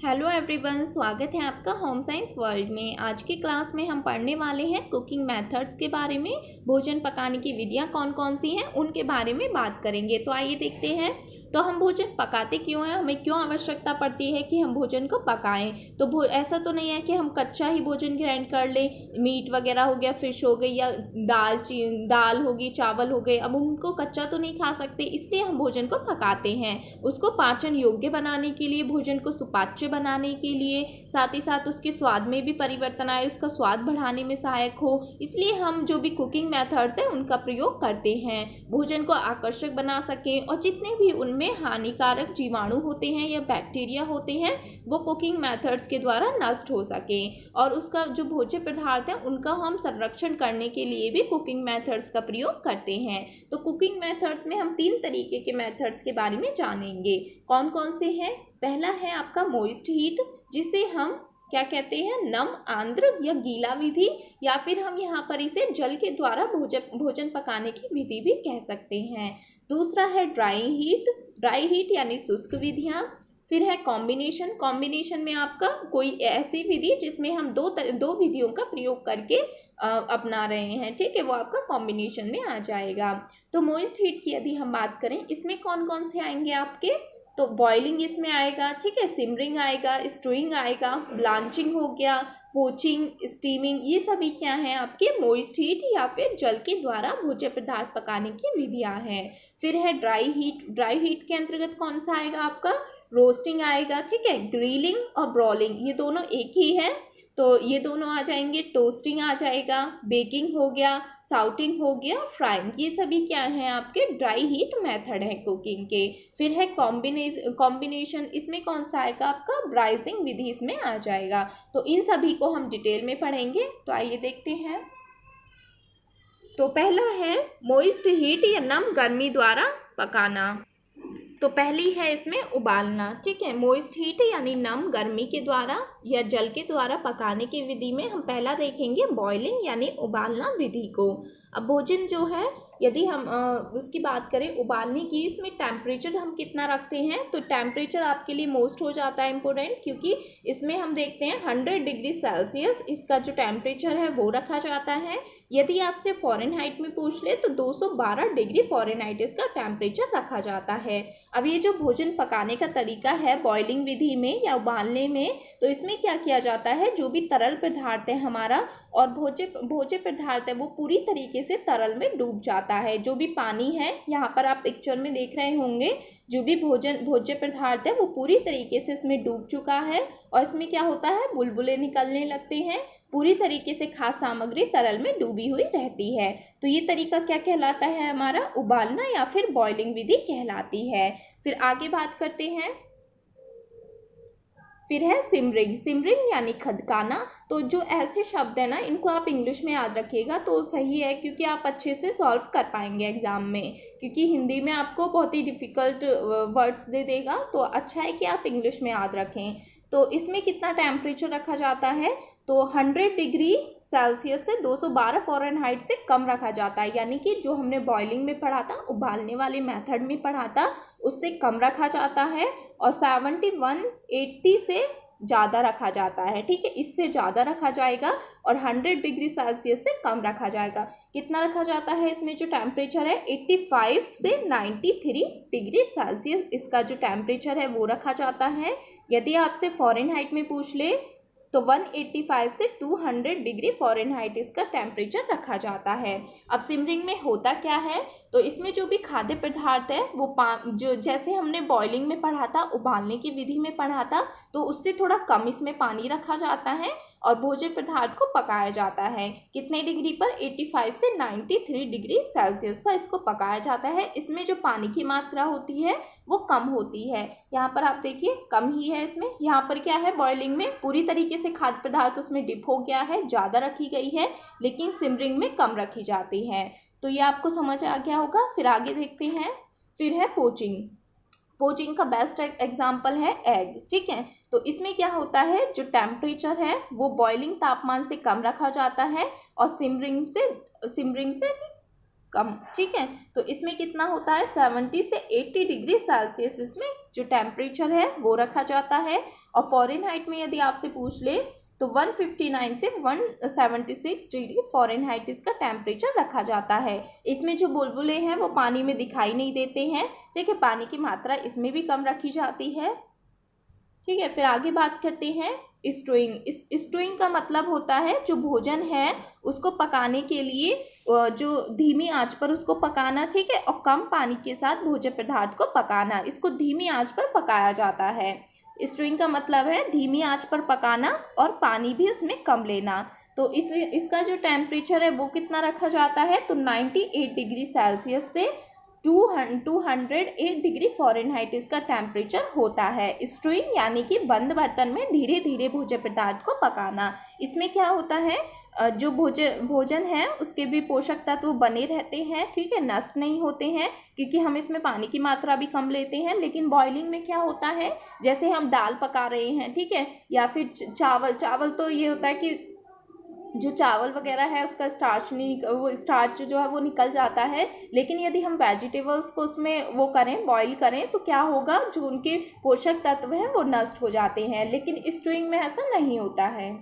Hello everyone, स्वागत है आपका होम साइंस वर्ल्ड में। आज की क्लास में हम पढ़ने वाले हैं कुकिंग मेथड्स के बारे में। भोजन पकाने की विधियां कौन कौन सी हैं उनके बारे में बात करेंगे। तो आइए देखते हैं। तो हम भोजन पकाते क्यों हैं, हमें क्यों आवश्यकता पड़ती है कि हम भोजन को पकाएं। तो ऐसा तो नहीं है कि हम कच्चा ही भोजन ग्राइंड कर लें। मीट वगैरह हो गया, फिश हो गई या दाल होगी, चावल हो गए, अब उनको कच्चा तो नहीं खा सकते, इसलिए हम भोजन को पकाते हैं। उसको पाचन योग्य बनाने के लिए, भोजन को सुपाच्य बनाने के लिए, साथ ही साथ उसके स्वाद में भी परिवर्तन आए, उसका स्वाद बढ़ाने में सहायक हो, इसलिए हम जो भी कुकिंग मेथड्स हैं उनका प्रयोग करते हैं। भोजन को आकर्षक बना सकें और जितने भी उनमें हानिकारक जीवाणु होते हैं या बैक्टीरिया होते हैं वो कुकिंग मेथड्स के द्वारा नष्ट हो सकें, और उसका जो भोज्य पदार्थ है उनका हम संरक्षण करने के लिए भी कुकिंग मेथड्स का प्रयोग करते हैं। तो कुकिंग मेथड्स में हम 3 तरीके के मेथड्स के बारे में जानेंगे। कौन कौन से हैं? पहला है आपका मॉइस्ट हीट, जिसे हम क्या कहते हैं, नम, आर्द्र या गीला विधि, या फिर हम यहाँ पर इसे जल के द्वारा भोजन पकाने की विधि भी कह सकते हैं। दूसरा है ड्राई हीट यानी शुष्क विधियाँ। फिर है कॉम्बिनेशन में आपका कोई ऐसी विधि जिसमें हम दो विधियों का प्रयोग करके अपना रहे हैं, ठीक है, वो आपका कॉम्बिनेशन में आ जाएगा। तो मॉइस्ट हीट की यदि हम बात करें, इसमें कौन कौन से आएंगे आपके, तो बॉइलिंग इसमें आएगा, ठीक है, सिमरिंग आएगा, स्टूइंग आएगा, ब्लांचिंग हो गया, पोचिंग, स्टीमिंग, ये सभी क्या हैं आपके मॉइस्ट हीट या फिर जल के द्वारा भोज्य पदार्थ पकाने की विधियां हैं। फिर है ड्राई हीट के अंतर्गत कौन सा आएगा आपका, रोस्टिंग आएगा, ठीक है, ग्रिलिंग और ब्रॉलिंग, ये दोनों एक ही है, तो ये दोनों आ जाएंगे। टोस्टिंग आ जाएगा, बेकिंग हो गया, साउटिंग हो गया, फ्राइंग, ये सभी क्या हैं आपके ड्राई हीट मेथड है कुकिंग के। फिर है कॉम्बिनेशन, इसमें कौन सा आएगा आपका, ब्राइजिंग विधि इसमें आ जाएगा। तो इन सभी को हम डिटेल में पढ़ेंगे। तो आइए देखते हैं। तो पहला है मॉइस्ट हीट या नम गर्मी द्वारा पकाना। तो पहली है इसमें उबालना, ठीक है, मॉइस्ट हीट यानी नम गर्मी के द्वारा या जल के द्वारा पकाने की विधि में हम पहला देखेंगे बॉइलिंग यानी उबालना विधि को। अब भोजन जो है, यदि हम उसकी बात करें उबालने की, इसमें टेम्परेचर हम कितना रखते हैं, तो टेम्परेचर आपके लिए मोस्ट हो जाता है इम्पोर्टेंट, क्योंकि इसमें हम देखते हैं 100 डिग्री सेल्सियस इसका जो टेम्परेचर है वो रखा जाता है। यदि आपसे फ़ारेनहाइट में पूछ ले तो 212 डिग्री फ़ारेनहाइट इसका टेम्परेचर रखा जाता है। अब ये जो भोजन पकाने का तरीका है बॉइलिंग विधि में या उबालने में, तो इसमें क्या किया जाता है, जो भी तरल पदार्थ है हमारा और भोज्य पदार्थ है वो पूरी तरीके से तरल में डूब जाता है। जो भी पानी है, यहाँ पर आप पिक्चर में देख रहे होंगे, जो भी भोज्य पदार्थ है वो पूरी तरीके से इसमें डूब चुका है, और इसमें क्या होता है, बुलबुले निकलने लगते हैं, पूरी तरीके से खाद्य सामग्री तरल में डूबी हुई रहती है। तो ये तरीका क्या कहलाता है, हमारा उबालना या फिर बॉइलिंग विधि कहलाती है। फिर आगे बात करते हैं। फिर है सिमरिंग यानी खदकाना। तो जो ऐसे शब्द है ना, इनको आप इंग्लिश में याद रखिएगा तो सही है, क्योंकि आप अच्छे से सॉल्व कर पाएंगे एग्जाम में, क्योंकि हिंदी में आपको बहुत ही डिफ़िकल्ट वर्ड्स दे देगा, तो अच्छा है कि आप इंग्लिश में याद रखें। तो इसमें कितना टेम्परेचर रखा जाता है, तो 100 डिग्री सेल्सियस से 212 फ़ारेनहाइट से कम रखा जाता है, यानी कि जो हमने बॉइलिंग में पढ़ा था, उबालने वाले मेथड में पढ़ा था, उससे कम रखा जाता है, और 7180 से ज़्यादा रखा जाता है, ठीक है, इससे ज़्यादा रखा जाएगा, और 100 डिग्री सेल्सियस से कम रखा जाएगा। कितना रखा जाता है इसमें जो टेम्परेचर है, 85 से 93 डिग्री सेल्सियस इसका जो टेम्परेचर है वो रखा जाता है। यदि आपसे फ़ारेनहाइट में पूछ ले तो 185 से 200 डिग्री फ़ारेनहाइट इसका टेम्परेचर रखा जाता है। अब सिमरिंग में होता क्या है, तो इसमें जो भी खाद्य पदार्थ है वो जो जैसे हमने बॉइलिंग में पढ़ा था, उबालने की विधि में पढ़ा था, तो उससे थोड़ा कम इसमें पानी रखा जाता है और भोज्य पदार्थ को पकाया जाता है। कितने डिग्री पर, 85 से 93 डिग्री सेल्सियस पर इसको पकाया जाता है। इसमें जो पानी की मात्रा होती है वो कम होती है, यहाँ पर आप देखिए कम ही है इसमें। यहाँ पर क्या है, बॉइलिंग में पूरी तरीके से खाद्य पदार्थ उसमें डिप हो गया है, ज़्यादा रखी गई है, लेकिन सिमरिंग में कम रखी जाती है। तो ये आपको समझ आ गया होगा। फिर आगे देखते हैं। फिर है पोचिंग का बेस्ट एग्जाम्पल है एग, ठीक है। तो इसमें क्या होता है, जो टेम्परेचर है वो बॉइलिंग तापमान से कम रखा जाता है, और सिमरिंग से कम, ठीक है। तो इसमें कितना होता है 70 से 80 डिग्री सेल्सियस इसमें जो टेम्परेचर है वो रखा जाता है। और फ़ारेनहाइट में यदि आपसे पूछ ले तो 159 से 176 डिग्री फ़ारेनहाइट इसका टेम्परेचर रखा जाता है। इसमें जो बुलबुले हैं वो पानी में दिखाई नहीं देते हैं, ठीक है। पानी की मात्रा इसमें भी कम रखी जाती है, ठीक है। फिर आगे बात करते हैं स्टोइंग। इस स्टोइंग का मतलब होता है जो भोजन है उसको पकाने के लिए जो धीमी आंच पर उसको पकाना, ठीक है, और कम पानी के साथ भोज्य पदार्थ को पकाना, इसको धीमी आंच पर पकाया जाता है। स्टोइंग का मतलब है धीमी आंच पर पकाना और पानी भी उसमें कम लेना। तो इसका जो टेम्परेचर है वो कितना रखा जाता है, तो 98 डिग्री सेल्सियस से 208 डिग्री फ़ारेनहाइट इसका टेम्परेचर होता है। स्टूइंग यानी कि बंद बर्तन में धीरे धीरे भोज्य पदार्थ को पकाना। इसमें क्या होता है, जो भोजन है उसके भी पोषक तत्व बने रहते हैं, ठीक है, नष्ट नहीं होते हैं, क्योंकि हम इसमें पानी की मात्रा भी कम लेते हैं। लेकिन बॉइलिंग में क्या होता है, जैसे हम दाल पका रहे हैं, ठीक है, या फिर चावल तो ये होता है कि जो चावल वगैरह है उसका स्टार्च जो है वो निकल जाता है। लेकिन यदि हम वेजिटेबल्स को उसमें वो करें, बॉईल करें, तो क्या होगा, जो उनके पोषक तत्व हैं वो नष्ट हो जाते हैं। लेकिन स्टूइंग में ऐसा नहीं होता है।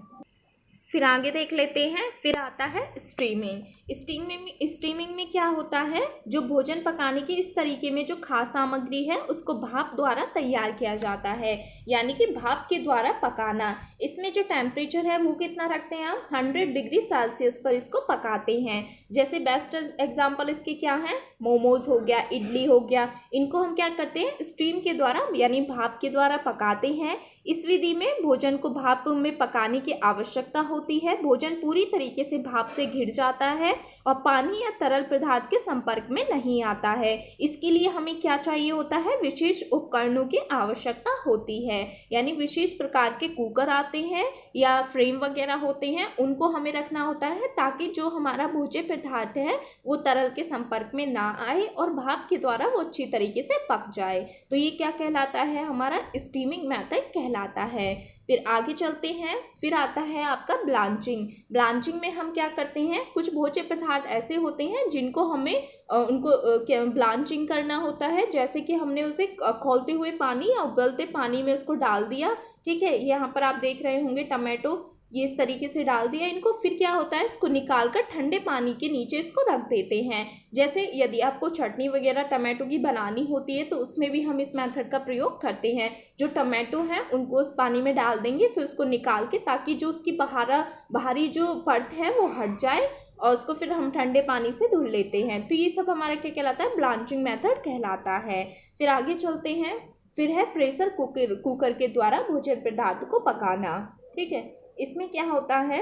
फिर आगे देख लेते हैं। फिर आता है स्टीमिंग। स्टीमिंग में क्या होता है, जो भोजन पकाने के इस तरीके में जो खास सामग्री है उसको भाप द्वारा तैयार किया जाता है, यानी कि भाप के द्वारा पकाना। इसमें जो टेम्परेचर है वो कितना रखते हैं हम, 100 डिग्री सेल्सियस पर इसको पकाते हैं। जैसे बेस्ट एग्जाम्पल इसके क्या है, मोमोज हो गया, इडली हो गया, इनको हम क्या करते हैं, स्टीम के द्वारा यानी भाप के द्वारा पकाते हैं। इस विधि में भोजन को भाप में पकाने की आवश्यकता होती है। भोजन पूरी तरीके से भाप से घिर जाता है और पानी या तरल पदार्थ के संपर्क में नहीं आता है। इसके लिए हमें क्या चाहिए होता है, विशेष उपकरणों की आवश्यकता होती है, यानी विशेष प्रकार के कुकर आते हैं या फ्रेम वगैरह होते हैं, उनको हमें रखना होता है ताकि जो हमारा भोज्य पदार्थ है वो तरल के संपर्क में ना आए और भाप के द्वारा वो अच्छी तरीके से पक जाए। तो ये क्या कहलाता है, हमारा स्टीमिंग मेथड कहलाता है। फिर आगे चलते हैं। फिर आता है आपका ब्लांचिंग में हम क्या करते हैं, कुछ भोज्य पदार्थ ऐसे होते हैं जिनको हमें उनको ब्लांचिंग करना होता है। जैसे कि हमने उसे खौलते हुए पानी या उबलते पानी में उसको डाल दिया, ठीक है, यहाँ पर आप देख रहे होंगे टमाटो, ये इस तरीके से डाल दिया इनको। फिर क्या होता है, इसको निकाल कर ठंडे पानी के नीचे इसको रख देते हैं। जैसे यदि आपको चटनी वगैरह टमाटो की बनानी होती है तो उसमें भी हम इस मेथड का प्रयोग करते हैं। जो टमाटो है उनको उस पानी में डाल देंगे, फिर उसको निकाल के, ताकि जो उसकी बाहरी जो परत है वो हट जाए और उसको फिर हम ठंडे पानी से धुल लेते हैं। तो ये सब हमारा क्या कहलाता है, ब्लांचिंग मेथड कहलाता है। फिर आगे चलते हैं। फिर है प्रेशर कुकर के द्वारा भोजन पदार्थ को पकाना, ठीक है। इसमें क्या होता है,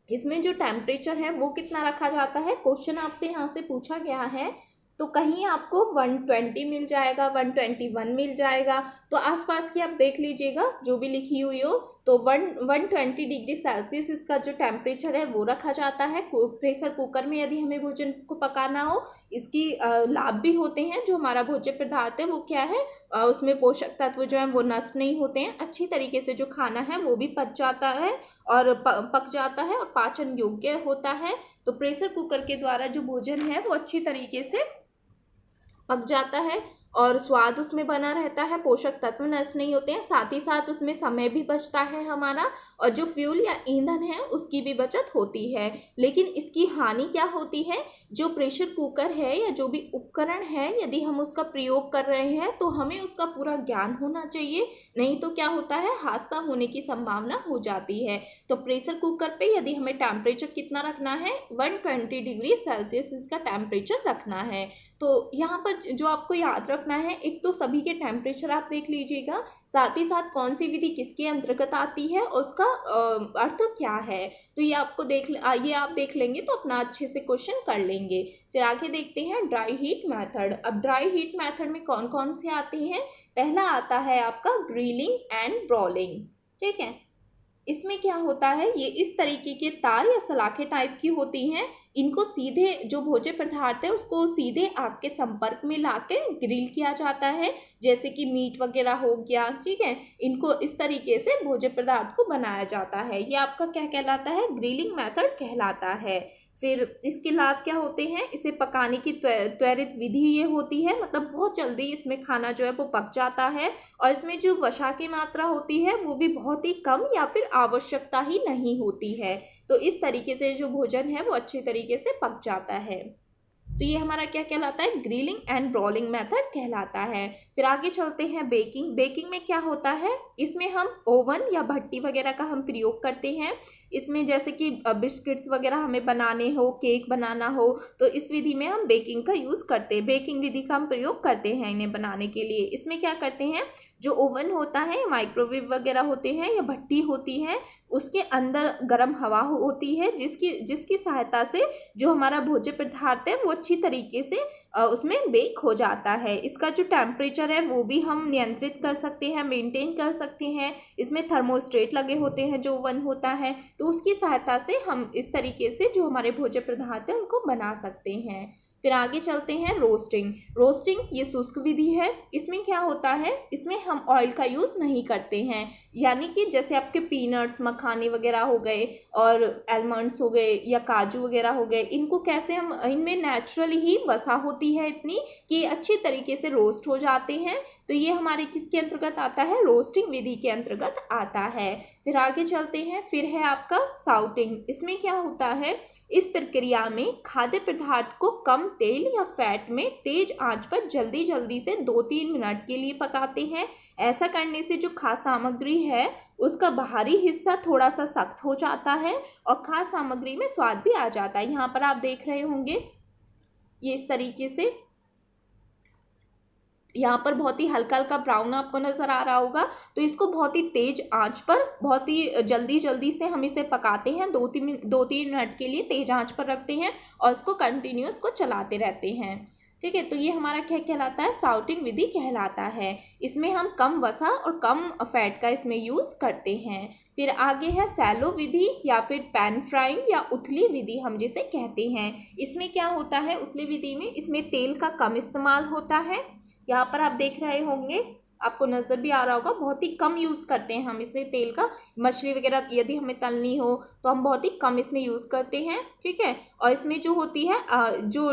इसमें जो टेम्परेचर है वो कितना रखा जाता है, क्वेश्चन आपसे यहाँ से पूछा गया है तो कहीं आपको 120 मिल जाएगा, 121 मिल जाएगा, तो आसपास की आप देख लीजिएगा जो भी लिखी हुई हो। तो 120 डिग्री सेल्सियस इसका जो टेम्परेचर है वो रखा जाता है प्रेशर कुकर में यदि हमें भोजन को पकाना हो। इसकी लाभ भी होते हैं, जो हमारा भोज्य पदार्थ है वो क्या है, उसमें पोषक तत्व जो है वो नष्ट नहीं होते हैं, अच्छी तरीके से जो खाना है वो भी पच जाता है और पक जाता है और पाचन योग्य होता है। तो प्रेशर कुकर के द्वारा जो भोजन है वो अच्छी तरीके से पक जाता है और स्वाद उसमें बना रहता है, पोषक तत्व नष्ट नहीं होते हैं, साथ ही साथ उसमें समय भी बचता है हमारा, और जो फ्यूल या ईंधन है उसकी भी बचत होती है। लेकिन इसकी हानि क्या होती है, जो प्रेशर कुकर है या जो भी उपकरण है यदि हम उसका प्रयोग कर रहे हैं तो हमें उसका पूरा ज्ञान होना चाहिए, नहीं तो क्या होता है, हादसा होने की संभावना हो जाती है। तो प्रेशर कुकर पे यदि हमें टेम्परेचर कितना रखना है, 120 डिग्री सेल्सियस इसका टेम्परेचर रखना है। तो यहाँ पर जो आपको याद रखना है, एक तो सभी के टेम्परेचर आप देख लीजिएगा, साथ ही साथ कौन सी विधि किसके अंतर्गत आती है और उसका अर्थ क्या है, तो ये आपको ये आप देख लेंगे तो अपना अच्छे से क्वेश्चन कर लेंगे। फिर आगे देखते हैं ड्राई हीट मेथड। अब ड्राई हीट मेथड में कौन कौन से आते हैं, पहला आता है आपका ग्रिलिंग एंड ब्रोलिंग, ठीक है। इसमें क्या होता है, ये इस तरीके के तार या सलाखें टाइप की होती हैं, इनको सीधे जो भोज्य पदार्थ है उसको सीधे आग के संपर्क में लाकर ग्रिल किया जाता है, जैसे कि मीट वगैरह हो गया, ठीक है। इनको इस तरीके से भोज्य पदार्थ को बनाया जाता है। ये आपका क्या कहलाता है, ग्रिलिंग मेथड कहलाता है। फिर इसके लाभ क्या होते हैं, इसे पकाने की त्वरित विधि ये होती है, मतलब बहुत जल्दी इसमें खाना जो है वो पक जाता है, और इसमें जो वसा की मात्रा होती है वो भी बहुत ही कम या फिर आवश्यकता ही नहीं होती है। तो इस तरीके से जो भोजन है वो अच्छे तरीके से पक जाता है। तो ये हमारा क्या कहलाता है, ग्रिलिंग एंड ब्रोलिंग मेथड कहलाता है। फिर आगे चलते हैं बेकिंग। बेकिंग में क्या होता है, इसमें हम ओवन या भट्टी वगैरह का हम प्रयोग करते हैं। इसमें जैसे कि बिस्किट्स वगैरह हमें बनाने हो, केक बनाना हो, तो इस विधि में हम बेकिंग का यूज़ करते हैं, बेकिंग विधि का हम प्रयोग करते हैं इन्हें बनाने के लिए। इसमें क्या करते हैं, जो ओवन होता है, माइक्रोवेव वगैरह होते हैं या भट्टी होती है, उसके अंदर गर्म हवा होती है जिसकी सहायता से जो हमारा भोज्य पदार्थ है वो अच्छी तरीके से उसमें बेक हो जाता है। इसका जो टेम्परेचर है वो भी हम नियंत्रित कर सकते हैं, मेंटेन कर सकते हैं। इसमें थर्मोस्टेट लगे होते हैं जो ओवन होता है, तो उसकी सहायता से हम इस तरीके से जो हमारे भोज्य पदार्थ है उनको बना सकते हैं। फिर आगे चलते हैं रोस्टिंग। रोस्टिंग ये शुष्क विधि है। इसमें क्या होता है, इसमें हम ऑयल का यूज़ नहीं करते हैं, यानी कि जैसे आपके पीनट्स, मखाने वगैरह हो गए और आलमंड्स हो गए या काजू वगैरह हो गए, इनको कैसे हम, इनमें नेचुरली ही वसा होती है इतनी कि अच्छी तरीके से रोस्ट हो जाते हैं। तो ये हमारे किसके अंतर्गत आता है, रोस्टिंग विधि के अंतर्गत आता है। फिर आगे चलते हैं, फिर है आपका साउटिंग। इसमें क्या होता है, इस प्रक्रिया में खाद्य पदार्थ को कम तेल या फैट में तेज आंच पर जल्दी जल्दी से 2-3 मिनट के लिए पकाते हैं। ऐसा करने से जो खाद्य सामग्री है उसका बाहरी हिस्सा थोड़ा सा सख्त हो जाता है और खाद्य सामग्री में स्वाद भी आ जाता है। यहाँ पर आप देख रहे होंगे ये इस तरीके से, यहाँ पर बहुत ही हल्का हल्का ब्राउन आपको नज़र आ रहा होगा। तो इसको बहुत ही तेज आंच पर बहुत ही जल्दी जल्दी से हम इसे पकाते हैं, 2-3 मिनट के लिए तेज आंच पर रखते हैं और इसको कंटिन्यूस को चलाते रहते हैं, ठीक है। तो ये हमारा क्या कहलाता है, साउटिंग विधि कहलाता है। इसमें हम कम वसा और कम फैट का इसमें यूज़ करते हैं। फिर आगे है सैलो विधि या फिर पैन फ्राइंग या उथली विधि हम जिसे कहते हैं। इसमें क्या होता है, उथली विधि में इसमें तेल का कम इस्तेमाल होता है। यहाँ पर आप देख रहे होंगे, आपको नज़र भी आ रहा होगा, बहुत ही कम यूज़ करते हैं हम इससे तेल का। मछली वगैरह यदि हमें तलनी हो तो हम बहुत ही कम इसमें यूज़ करते हैं, ठीक है। और इसमें जो होती है जो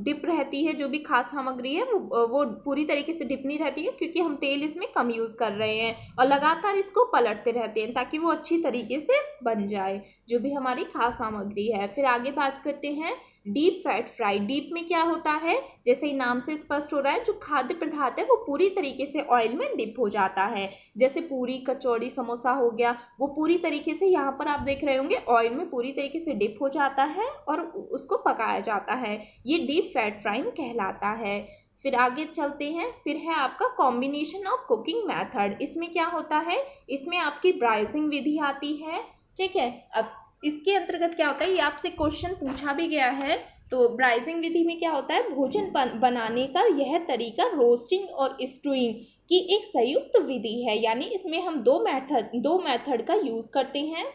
डिप रहती है, जो भी खास सामग्री है वो पूरी तरीके से डिप नहीं रहती है, क्योंकि हम तेल इसमें कम यूज़ कर रहे हैं और लगातार इसको पलटते रहते हैं ताकि वो अच्छी तरीके से बन जाए जो भी हमारी खास सामग्री है। फिर आगे बात करते हैं डीप फैट फ्राई। डीप में क्या होता है, जैसे ही नाम से स्पष्ट हो रहा है, जो खाद्य पदार्थ है वो पूरी तरीके से ऑयल में डिप हो जाता है। जैसे पूरी, कचौड़ी, समोसा हो गया, वो पूरी तरीके से यहाँ पर आप देख रहे होंगे ऑयल में पूरी तरीके से डिप हो जाता है और उसको पकाया जाता है। ये डीप फैट फ्राइंग कहलाता है। फिर आगे चलते हैं, फिर है आपका कॉम्बिनेशन ऑफ कुकिंग मेथड। इसमें क्या होता है, इसमें आपकी ब्राइजिंग विधि आती है, ठीक है। अब इसके अंतर्गत क्या होता है, ये आपसे क्वेश्चन पूछा भी गया है। तो ब्राइजिंग विधि में क्या होता है, भोजन बनाने का यह तरीका रोस्टिंग और स्टूइंग की एक संयुक्त विधि है, यानी इसमें हम दो मेथड का यूज़ करते हैं,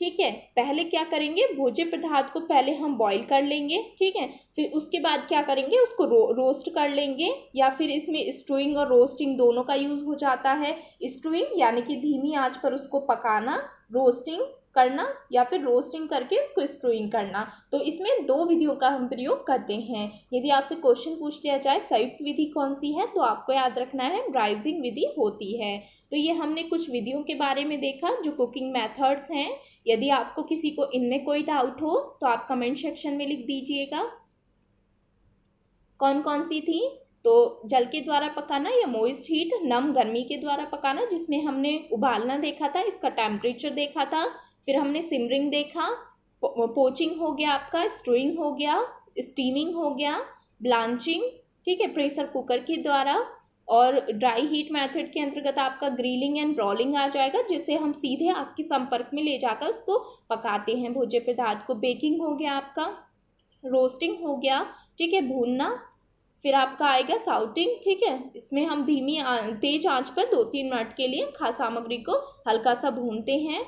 ठीक है। पहले क्या करेंगे, भोज्य पदार्थ को पहले हम बॉईल कर लेंगे, ठीक है। फिर उसके बाद क्या करेंगे, उसको रोस्ट कर लेंगे, या फिर इसमें स्टूइंग और रोस्टिंग दोनों का यूज़ हो जाता है। स्टूइंग यानी कि धीमी आंच पर उसको पकाना, रोस्टिंग करना, या फिर रोस्टिंग करके उसको स्टूइंग करना। तो इसमें दो विधियों का हम प्रयोग करते हैं। यदि आपसे क्वेश्चन पूछ लिया जाए संयुक्त विधि कौन सी है, तो आपको याद रखना है ब्राइजिंग विधि होती है। तो ये हमने कुछ विधियों के बारे में देखा जो कुकिंग मेथड्स हैं। यदि आपको किसी को इनमें कोई डाउट हो तो आप कमेंट सेक्शन में लिख दीजिएगा। कौन कौन सी थी, तो जल के द्वारा पकाना या मॉइस्ट हीट, नम गर्मी के द्वारा पकाना जिसमें हमने उबालना देखा था, इसका टेम्परेचर देखा था। फिर हमने सिमरिंग देखा, पोचिंग हो गया आपका, स्टूइंग हो गया, स्टीमिंग हो गया, ब्लांचिंग, ठीक है, प्रेशर कुकर के द्वारा। और ड्राई हीट मेथड के अंतर्गत आपका ग्रिलिंग एंड ब्रॉलिंग आ जाएगा, जिसे हम सीधे आग के संपर्क में ले जाकर उसको पकाते हैं भोज्य पदार्थ को। बेकिंग हो गया आपका, रोस्टिंग हो गया, ठीक है, भूनना। फिर आपका आएगा साउटिंग, ठीक है, इसमें हम तेज आंच पर 2-3 मिनट के लिए खाद्य सामग्री को हल्का सा भूनते हैं,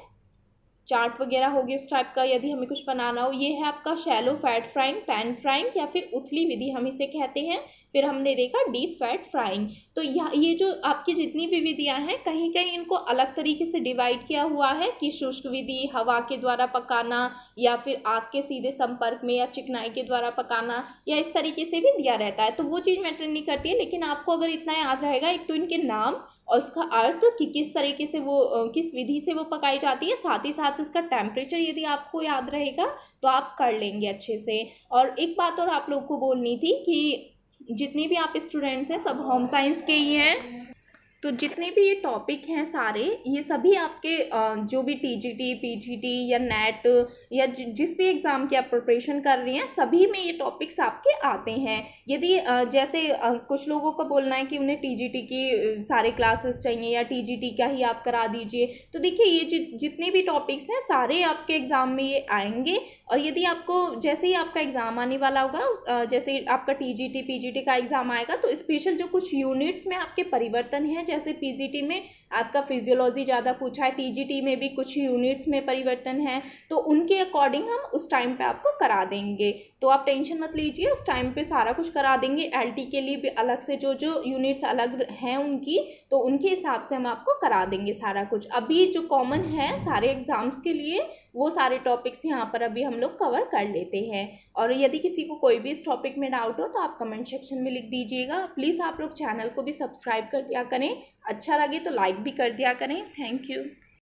चाट वगैरह होगी उस टाइप का यदि हमें कुछ बनाना हो। ये है आपका shallow fat frying, pan frying या फिर उथली विधि हम इसे कहते हैं। फिर हमने देखा डीप फैट फ्राइंग। तो ये जो आपकी जितनी भी विधियाँ हैं कहीं कहीं इनको अलग तरीके से डिवाइड किया हुआ है कि शुष्क विधि, हवा के द्वारा पकाना, या फिर आग के सीधे संपर्क में या चिकनाई के द्वारा पकाना, या इस तरीके से भी दिया रहता है। तो वो चीज़ मैटर नहीं करती है, लेकिन आपको अगर इतना याद रहेगा, एक तो इनके नाम और उसका अर्थ कि किस तरीके से वो किस विधि से वो पकाई जाती है, साथ ही साथ उसका टेम्परेचर यदि आपको याद रहेगा तो आप कर लेंगे अच्छे से। और एक बात और आप लोग को बोलनी थी कि जितने भी आप स्टूडेंट्स हैं सब होम साइंस के ही हैं, तो जितने भी ये टॉपिक हैं सारे, ये सभी आपके जो भी टीजीटी, पीजीटी या नेट या जिस भी एग्ज़ाम की आप प्रिपरेशन कर रही हैं सभी में ये टॉपिक्स आपके आते हैं। यदि जैसे कुछ लोगों को बोलना है कि उन्हें टीजीटी की सारे क्लासेस चाहिए या टीजीटी का ही आप करा दीजिए, तो देखिए ये जितने भी टॉपिक्स हैं सारे आपके एग्ज़ाम में ये आएंगे। और यदि आपको जैसे ही आपका एग्ज़ाम आने वाला होगा, जैसे आपका टीजीटी, पीजीटी का एग्ज़ाम आएगा, तो स्पेशल जो कुछ यूनिट्स में आपके परिवर्तन हैं, जैसे पीजीटी में आपका फिजियोलॉजी ज़्यादा पूछा है, टीजीटी में भी कुछ यूनिट्स में परिवर्तन है, तो उनके अकॉर्डिंग हम उस टाइम पे आपको करा देंगे। तो आप टेंशन मत लीजिए, उस टाइम पे सारा कुछ करा देंगे। एलटी के लिए भी अलग से जो जो यूनिट्स अलग हैं उनकी, तो उनके हिसाब से हम आपको करा देंगे सारा कुछ। अभी जो कॉमन है सारे एग्ज़ाम्स के लिए वो सारे टॉपिक्स यहाँ पर अभी हम लोग कवर कर लेते हैं। और यदि किसी को कोई भी इस टॉपिक में डाउट हो तो आप कमेंट सेक्शन में लिख दीजिएगा। प्लीज़ आप लोग चैनल को भी सब्सक्राइब कर दिया करें, अच्छा लगे तो लाइक भी कर दिया करें। Thank you.